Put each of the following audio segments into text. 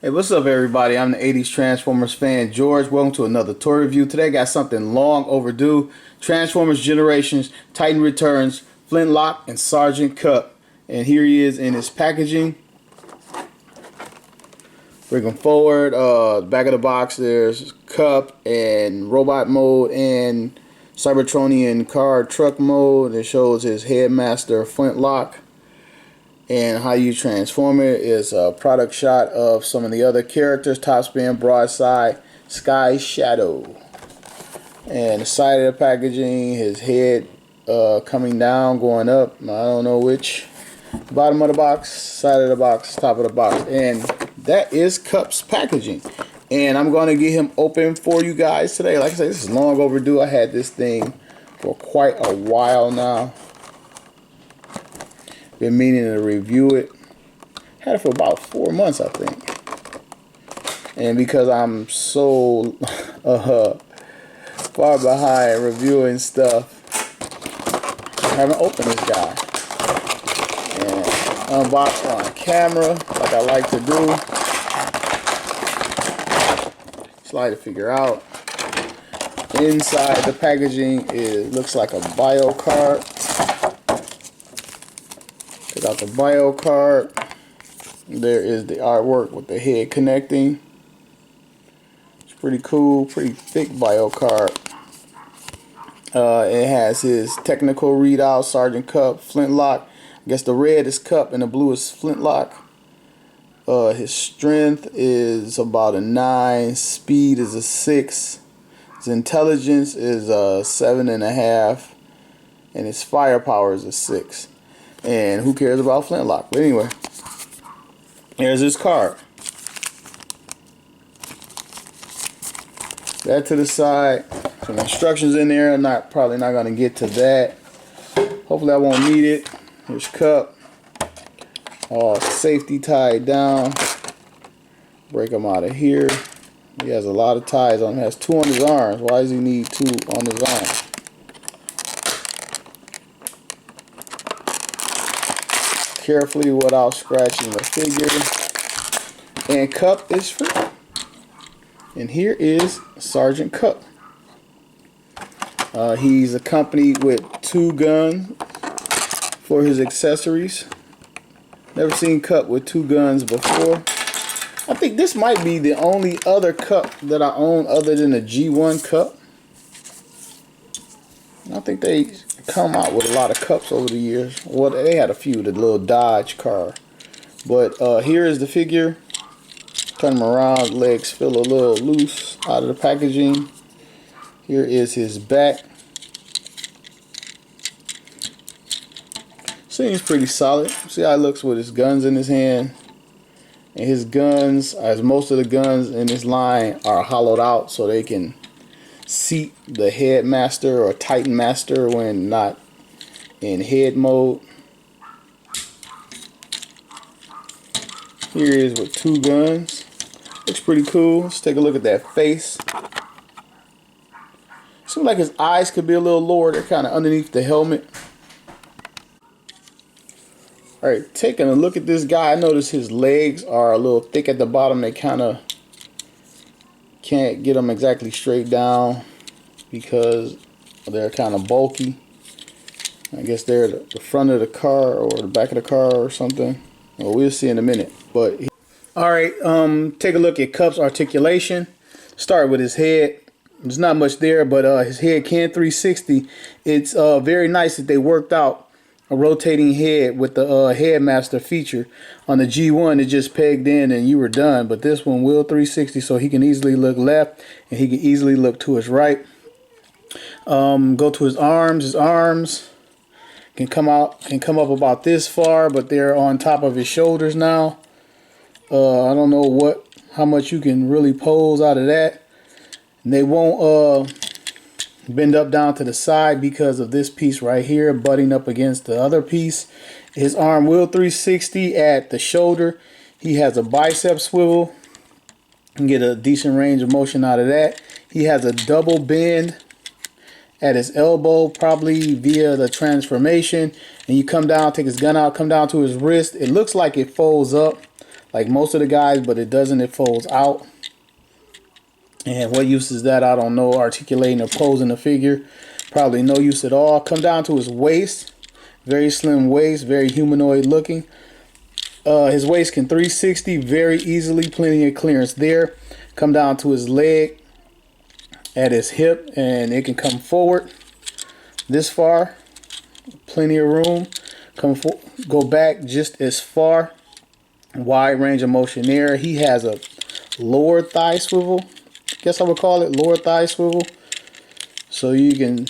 Hey, what's up everybody? I'm the 80s Transformers fan, George. Welcome to another toy review. Today I got something long overdue. Transformers Generations, Titan Returns, Flintlock, and Sergeant Kup. And here he is in his packaging. Bring him forward. Back of the box there's Kup and robot mode and Cybertronian car truck mode. It shows his headmaster Flintlock. And how you transform it is a product shot of some of the other characters: Top Spin, Broadside, Sky Shadow. And the side of the packaging, his head coming down, going up. I don't know which. Bottom of the box, side of the box, top of the box. And that is Kup's packaging. And I'm going to get him open for you guys today. Like I said, this is long overdue. I had this thing for quite a while now. Been meaning to review it. Had it for about 4 months, I think. And because I'm so far behind reviewing stuff, I haven't opened this guy. And unboxed on camera, like I like to do. Slide to figure out. Inside the packaging, it looks like a bio card. Take out the bio card. There is the artwork with the head connecting. It's pretty cool, pretty thick bio card. It has his technical readout: Sergeant Kup, Flintlock. I guess the red is Kup and the blue is Flintlock. His strength is about a 9. Speed is a 6. His intelligence is a 7.5. And his firepower is a 6. And who cares about Flintlock? But anyway, here's his card. That to the side. Some instructions in there. I'm probably not going to get to that. Hopefully I won't need it. Here's Kup. All safety tied down. Break him out of here. He has a lot of ties on him. He has 2 on his arms. Why does he need 2 on his arms? Carefully without scratching the figure. And Kup is free. And here is Sergeant Kup. He's accompanied with 2 guns for his accessories. Never seen Kup with 2 guns before. I think this might be the only other Kup that I own other than the G1 Kup. I think they come out with a lot of Kups over the years. Well, they had a few, the little Dodge car. But here is the figure. Turn him around, legs feel a little loose out of the packaging. Here is his back. Seems pretty solid. See how it looks with his guns in his hand. And his guns, as most of the guns in this line, are hollowed out so they can seat the headmaster or Titan master when not in head mode. Here he is with 2 guns. Looks pretty cool. Let's take a look at that face. Seems like his eyes could be a little lower. They're kind of underneath the helmet. Alright, taking a look at this guy, I notice his legs are a little thick at the bottom. They kind of can't get them exactly straight down because they're kind of bulky. I guess they're the front of the car or the back of the car or something. Well, we'll see in a minute. But alright, take a look at Kup's articulation. Start with his head. There's not much there, but his head can 360. It's very nice that they worked out a rotating head with the headmaster feature. On the G1 it just pegged in and you were done, but this one will 360, so he can easily look left and he can easily look to his right. Go to his arms. His arms can come up about this far, but they're on top of his shoulders now. I don't know how much you can really pose out of that. And they won't bend up down to the side because of this piece right here butting up against the other piece. His arm will 360 at the shoulder. He has a bicep swivel. You can get a decent range of motion out of that. He has a double bend at his elbow, probably via the transformation. And you come down, take his gun out, come down to his wrist. It looks like it folds up like most of the guys, but it doesn't. It folds out. And what use is that? I don't know. Articulating or posing a figure, probably no use at all. Come down to his waist, very slim waist, very humanoid looking. His waist can 360 very easily, plenty of clearance there. Come down to his leg at his hip, and it can come forward this far, plenty of room. Go back just as far, wide range of motion there. He has a lower thigh swivel, I guess I would call it lower thigh swivel, so you can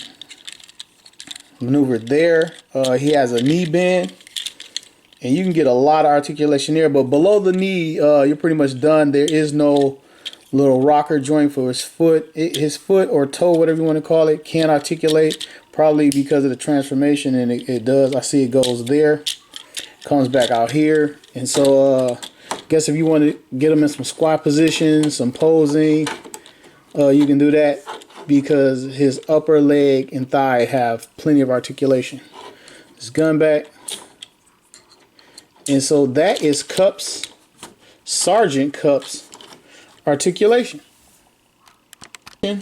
maneuver there. He has a knee bend, and you can get a lot of articulation there, but below the knee you're pretty much done. There is no little rocker joint for his foot. His foot or toe, whatever you want to call it, can't articulate, probably because of the transformation, and it does. I see it goes there, comes back out here. And so I guess if you want to get him in some squat position, some posing, you can do that, because his upper leg and thigh have plenty of articulation. His gun back. And so that is Kup's, Sergeant Kup's articulation. I'll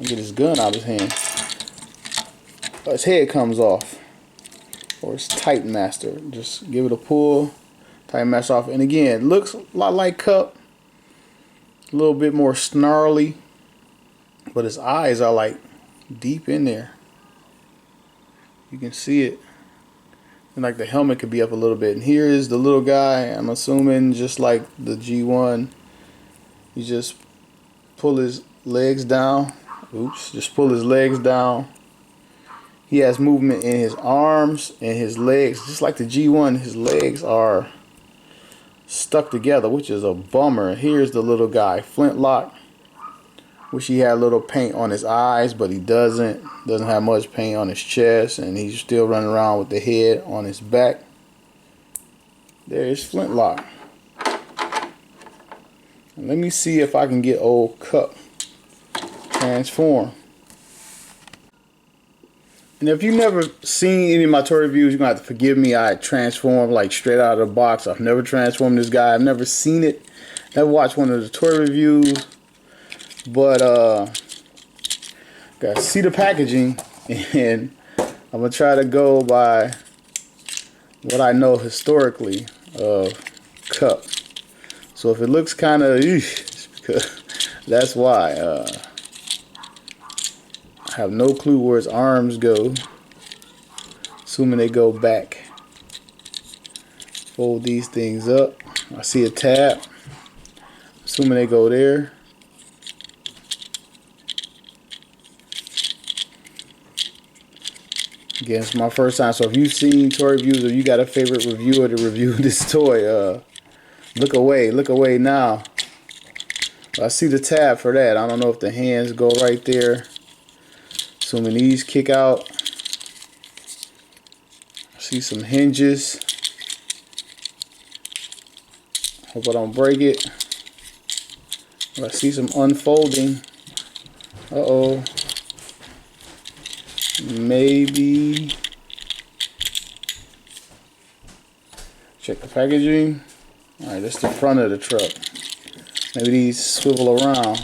get his gun out of his hand. His head comes off, or his Titan Master. Just give it a pull, Titan Master off, and again, looks a lot like Kup, a little bit more snarly, but his eyes are like deep in there. You can see it. And like the helmet could be up a little bit. And here is the little guy. I'm assuming just like the G1, you just pull his legs down. Oops, just pull his legs down. He has movement in his arms and his legs. Just like the G1, his legs are stuck together, which is a bummer. Here's the little guy, Flintlock. Wish he had a little paint on his eyes, but he doesn't. Doesn't have much paint on his chest, and he's still running around with the head on his back. There's Flintlock. And let me see if I can get old Kup transform. And if you've never seen any of my toy reviews, you're going to have to forgive me. I transform like straight out of the box. I've never transformed this guy. I've never seen it. Never watched one of the toy reviews. But gotta see the packaging, and I'm gonna try to go by what I know historically of Kup. So if it looks kind of, it's because that's why. I have no clue where his arms go. Assuming they go back. Fold these things up. I see a tab. Assuming they go there. Again, it's my first time, so if you've seen toy reviews or you got a favorite reviewer to review this toy, look away now. I see the tab for that. I don't know if the hands go right there. Assuming these kick out. I see some hinges. Hope I don't break it. I see some unfolding. Uh-oh. Maybe check the packaging. Alright, that's the front of the truck. Maybe these swivel around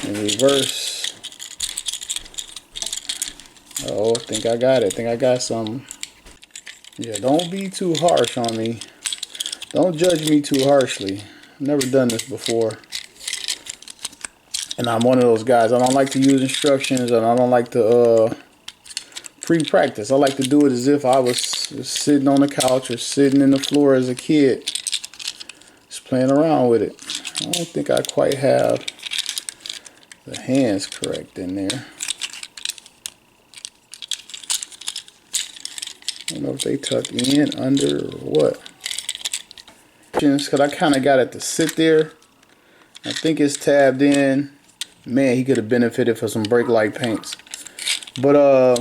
in reverse. Oh, I think I got it. I think I got some. Yeah, don't be too harsh on me. Don't judge me too harshly. I've never done this before. And I'm one of those guys. I don't like to use instructions, and I don't like to pre-practice. I like to do it as if I was sitting on the couch or sitting in the floor as a kid, just playing around with it. I don't think I quite have the hands correct in there. I don't know if they tuck in, under, or what. Because I kind of got it to sit there. I think it's tabbed in. Man, he could have benefited for some brake light paints. But I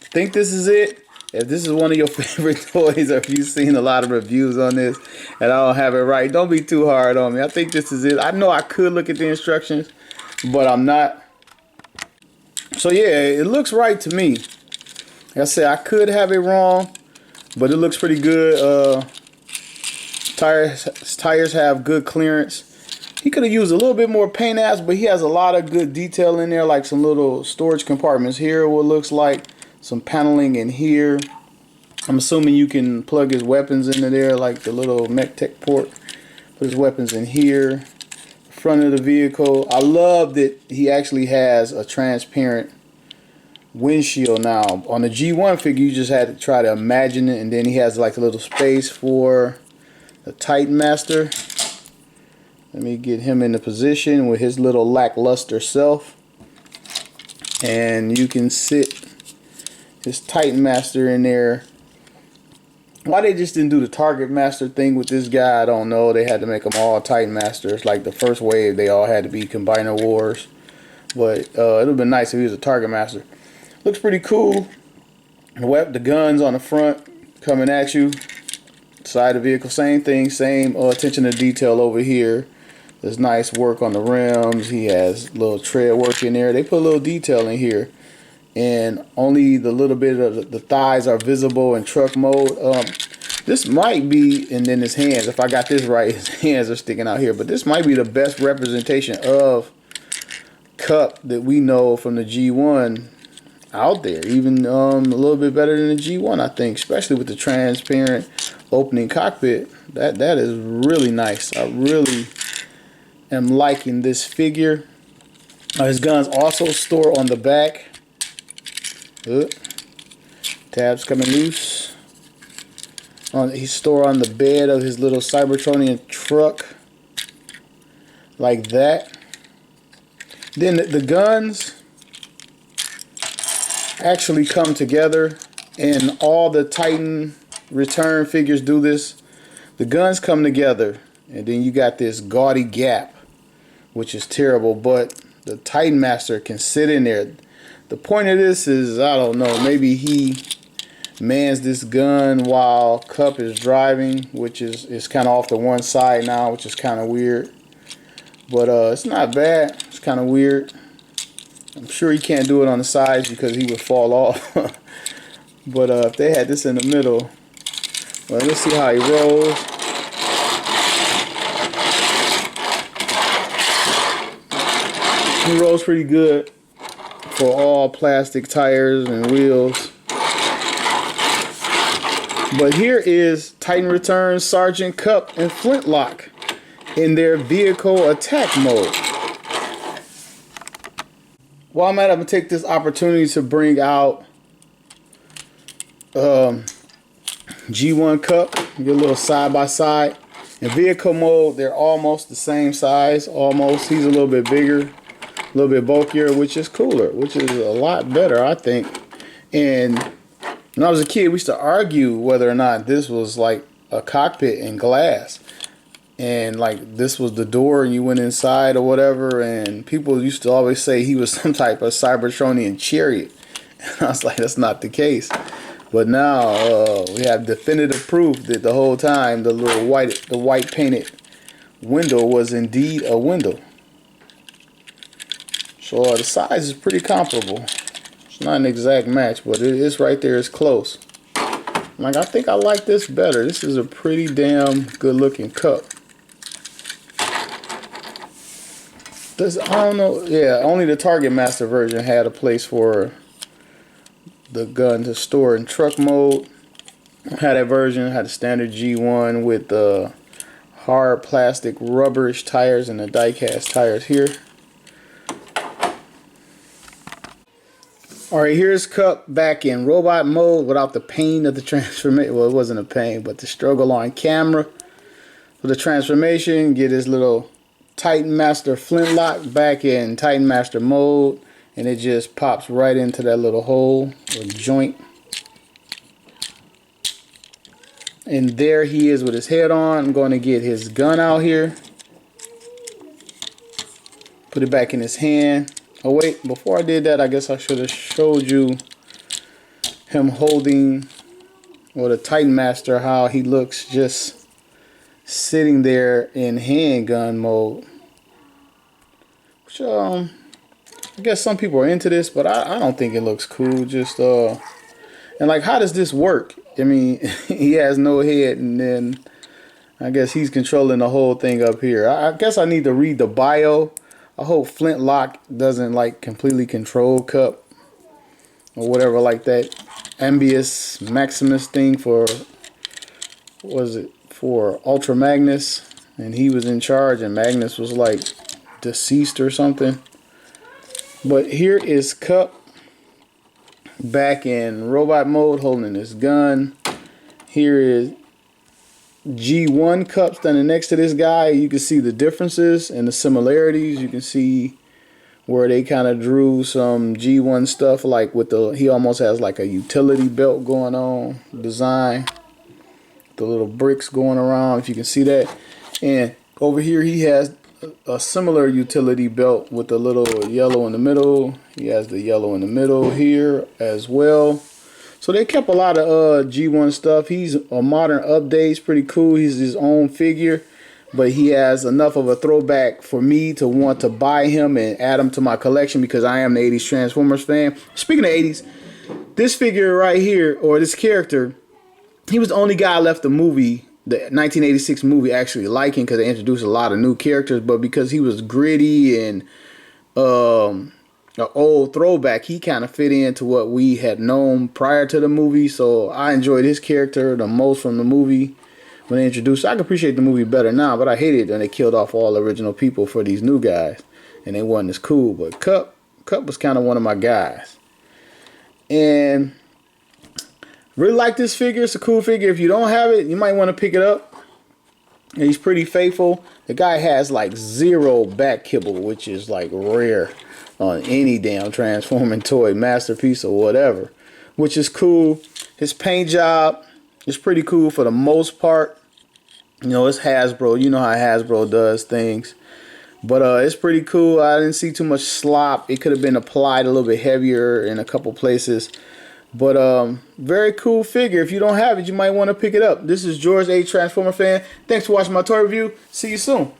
think this is it. If this is one of your favorite toys, or if you've seen a lot of reviews on this and I don't have it right, don't be too hard on me. I think this is it. I know I could look at the instructions, but I'm not. So yeah, it looks right to me. Like I said, I could have it wrong, but it looks pretty good. His tires have good clearance. He could have used a little bit more paint apps, but he has a lot of good detail in there, like some little storage compartments here, what looks like some paneling in here. I'm assuming you can plug his weapons into there, like the little mech tech port. Put his weapons in here. Front of the vehicle. I love that he actually has a transparent windshield now. On the G1 figure, you just had to try to imagine it, and then he has like a little space for the Titan Master. Let me get him into position with his little lackluster self, and you can sit his Titan Master in there. Why they just didn't do the Target Master thing with this guy, I don't know. They had to make them all Titan Masters. Like the first wave, they all had to be Combiner Wars. But it would have been nice if he was a Target Master. Looks pretty cool. The guns on the front coming at you. Side of the vehicle, same thing. Same attention to detail over here. There's nice work on the rims. He has a little tread work in there. They put a little detail in here. And only the little bit of the thighs are visible in truck mode. This might be, and then his hands, if I got this right, his hands are sticking out here, but this might be the best representation of Kup that we know from the G1 out there. Even a little bit better than the G1, I think, especially with the transparent opening cockpit. That is really nice. I really am liking this figure. His guns also store on the back. Tabs coming loose. He's stored on the bed of his little Cybertronian truck, like that. Then the guns actually come together, and all the Titan return figures do this. The guns come together, and then you got this gaudy gap, which is terrible, but the Titan Master can sit in there. The point of this is, I don't know, maybe he mans this gun while Kup is driving, which is kind of off to one side now, which is kind of weird. But it's not bad. It's kind of weird. I'm sure he can't do it on the sides because he would fall off. But if they had this in the middle, well, let's see how he rolls. He rolls pretty good for all plastic tires and wheels. But here is Titan Returns Sergeant Kup and Flintlock in their vehicle attack mode. While I'm at it, I'm going to take this opportunity to bring out G1 Kup. Get a little side by side. In vehicle mode, they're almost the same size. Almost. He's a little bit bigger. A little bit bulkier, which is cooler, which is a lot better, I think. And when I was a kid, we used to argue whether or not this was like a cockpit in glass, and like this was the door and you went inside or whatever, and people used to always say he was some type of Cybertronian chariot. And I was like, that's not the case. But now we have definitive proof that the whole time the white painted window was indeed a window. So the size is pretty comparable. It's not an exact match, but it is right there. It's close. Like, I think I like this better. This is a pretty damn good looking Kup. This, I don't know. Yeah, only the Target Master version had a place for the gun to store in truck mode. I had that version. Had a standard G1 with the hard plastic rubberish tires and the die-cast tires here. Alright, here's Kup back in robot mode without the pain of the transformation. Well, it wasn't a pain, but the struggle on camera. For the transformation, get his little Titan Master Flintlock back in Titan Master mode. And it just pops right into that little hole or joint. And there he is with his head on. I'm going to get his gun out here. Put it back in his hand. Oh wait, before I did that, I guess I should have showed you him holding, or the Titan Master, how he looks just sitting there in handgun mode. Which, I guess some people are into this, but I don't think it looks cool. Just, and like, how does this work? I mean, he has no head, and then I guess he's controlling the whole thing up here. I guess I need to read the bio. I hope Flintlock doesn't like completely control Kup or whatever like that. Ambius Maximus thing for, what was it, for Ultra Magnus, and he was in charge and Magnus was like deceased or something. But here is Kup back in robot mode holding his gun. Here is G1 Kup standing next to this guy. You can see the differences and the similarities. You can see where they kind of drew some G1 stuff, like with the, he almost has like a utility belt going on design, the little bricks going around, if you can see that. And over here he has a similar utility belt with the little yellow in the middle. He has the yellow in the middle here as well. So they kept a lot of G1 stuff. He's a modern update. It's pretty cool. He's his own figure, but he has enough of a throwback for me to want to buy him and add him to my collection because I am the 80s Transformers fan. Speaking of 80s, this figure right here, or this character, he was the only guy left the movie, the 1986 movie, actually liking, because they introduced a lot of new characters, but because he was gritty and an old throwback, he kind of fit into what we had known prior to the movie. So I enjoyed his character the most from the movie when they introduced. I can appreciate the movie better now, but I hated it when they killed off all the original people for these new guys, and they wasn't as cool. But Kup was kind of one of my guys, and really like this figure. It's a cool figure. If you don't have it, you might want to pick it up. And he's pretty faithful. The guy has like 0 back kibble, which is like rare on any damn transforming toy, masterpiece or whatever, which is cool. His paint job is pretty cool for the most part. You know, it's HASBRO. You know how HASBRO does things. But it's pretty cool. I didn't see too much slop. It could have been applied a little bit heavier in a couple places. But very cool figure. If you don't have it, you might want to pick it up. This is George, a Transformer fan. Thanks for watching my toy review. See you soon.